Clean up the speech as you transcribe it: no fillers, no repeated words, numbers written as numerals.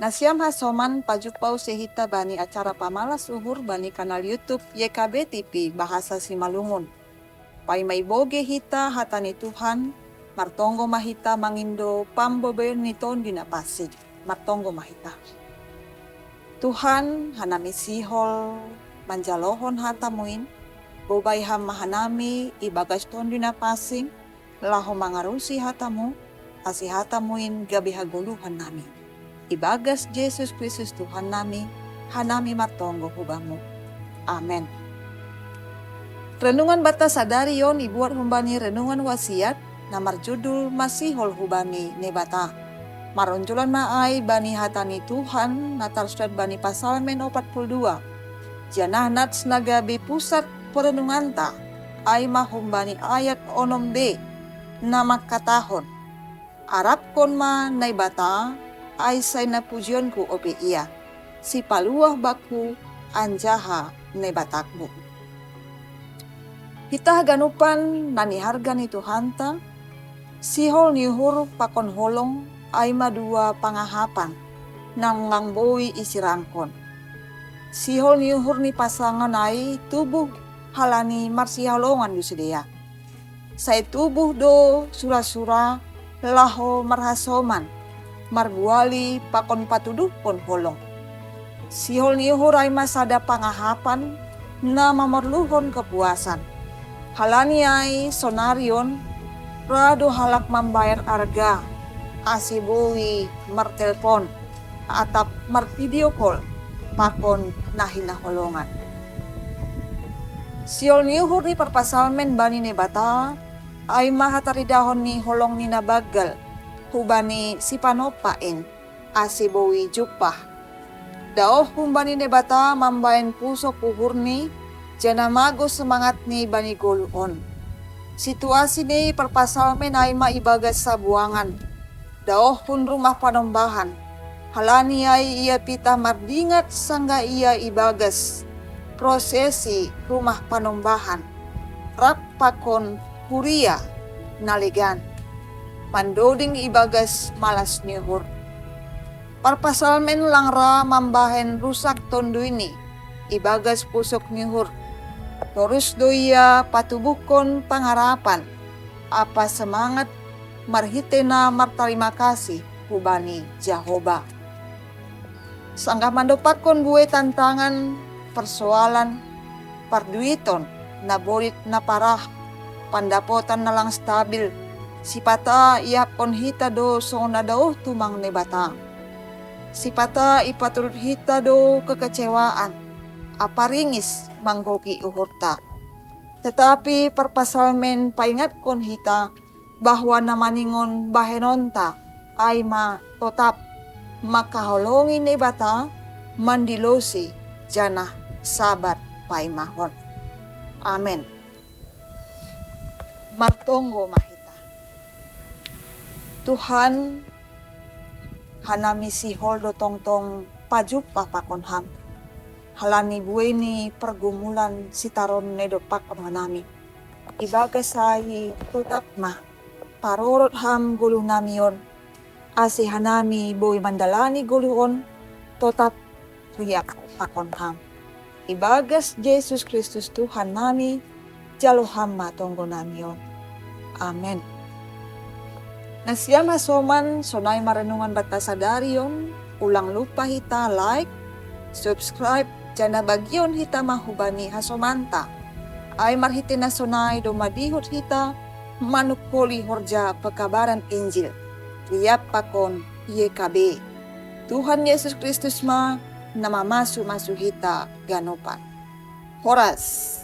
Nasiam hasoman pajupau sehita bani acara pamalas uhur bani kanal YouTube YKB TV Bahasa Simalungun. Pai may boge hita hatani Tuhan, martonggo mahita mangindo pambobe niton dinapasig, martonggo mahita. Tuhan hanami sihol manjalohon hatamuin, bobay ham mahanami ibagas ton dinapasing, laho mangarusi hatamu, asi hatamuin gabi haguluhan nami. Ibagas Yesus Kristus Tuhan nami, hanami martonggo hubamu. Amen. Renungan bata sadari yon ibuat humbani renungan wasiat, namar judul masihol hubani nebata. Maronjolan maai bani hatani Tuhan, natal surat bani pasalmen 42. Janah nats nagabi pusat perenunganta, ai mahumbani ayat onom b, nama katahon. Arab kon ma nebata, ai say na pujionku ope iya, si paluah baku anjaha nebatakmu. Hitah ganupan nani harga ni Tuhanta, sihol nihur pakon holong ay madua pangahapan, nang ngangboi isirangkon. Sihol nihur ni pasangan ay tubuh halani marsihalongan dusidea. Say tubuh do sura-sura laho marhasoman, marbuali pakon patuduh pon holong. Sihol nihur ay masada pangahapan na mamerluhon kepuasan. Halani ay sonarion rado halak membayar arga, asibui martelpon, atap marvideo call, pakon nahina holongan. Siol nihur ni perpasalmen bani nebata, ay mahataridahon ni holong ni nabagal, hubani si panopain, asibui jupah. Daoh humbani nebata mambayan puso puhur ni, jana mago semangat ni bani goluon. Situasi ni perpasalmen ay maibagas sa buangan. Daoh pun rumah panombahan. Halani ay ia pita mardingat sangga ia ibagas. Prosesi rumah panombahan. Rak pakon huria naligan. Mandoding ibagas malas nihur. Perpasalmen langra mambahen rusak tondo ini. Ibagas pusok nihur. Terus doia patubukon pangharapan, apa semangat marhitena martarima kasih hubani Jehovah. Sanggah mandopakon bue tantangan persoalan parduiton na borit na parah, pandapotan na lang stabil, sipata iapon hita do so na daw tumang nebata. Sipata ipaturut hita do kekecewaan, aparingis manggoki uhurta. Tetapi perpasalmen paingat kon hita bahwa namaningon bahenonta ay tetap makaholongi nebata mandilosi janah sabat paimahon. Amen. Martonggo mahita. Tuhan hanami sihol do tongtong pajup papakon ham. Halani bueni pergumulan sitaron nedopak hanami. Ibaga sahi tutak mah parorot ham gulu namion. Asi hanami bui mandalani guluon tetap riak pakon ham. Ibagas Yesus Kristus Tuhan nami jalo ham matonggo namion. Amen. Nasiam hasoman sonay marenungan bata sadarion. Ulang lupa hita like, subscribe, jana bagyon hita mahubani hasomanta. Ay marhiti na sonay domadihot hita manukoli horja pekabaran Injil. Riap pakon YKB. Tuhan Yesus Kristus ma namamasu-masu hita ganupan. Horas.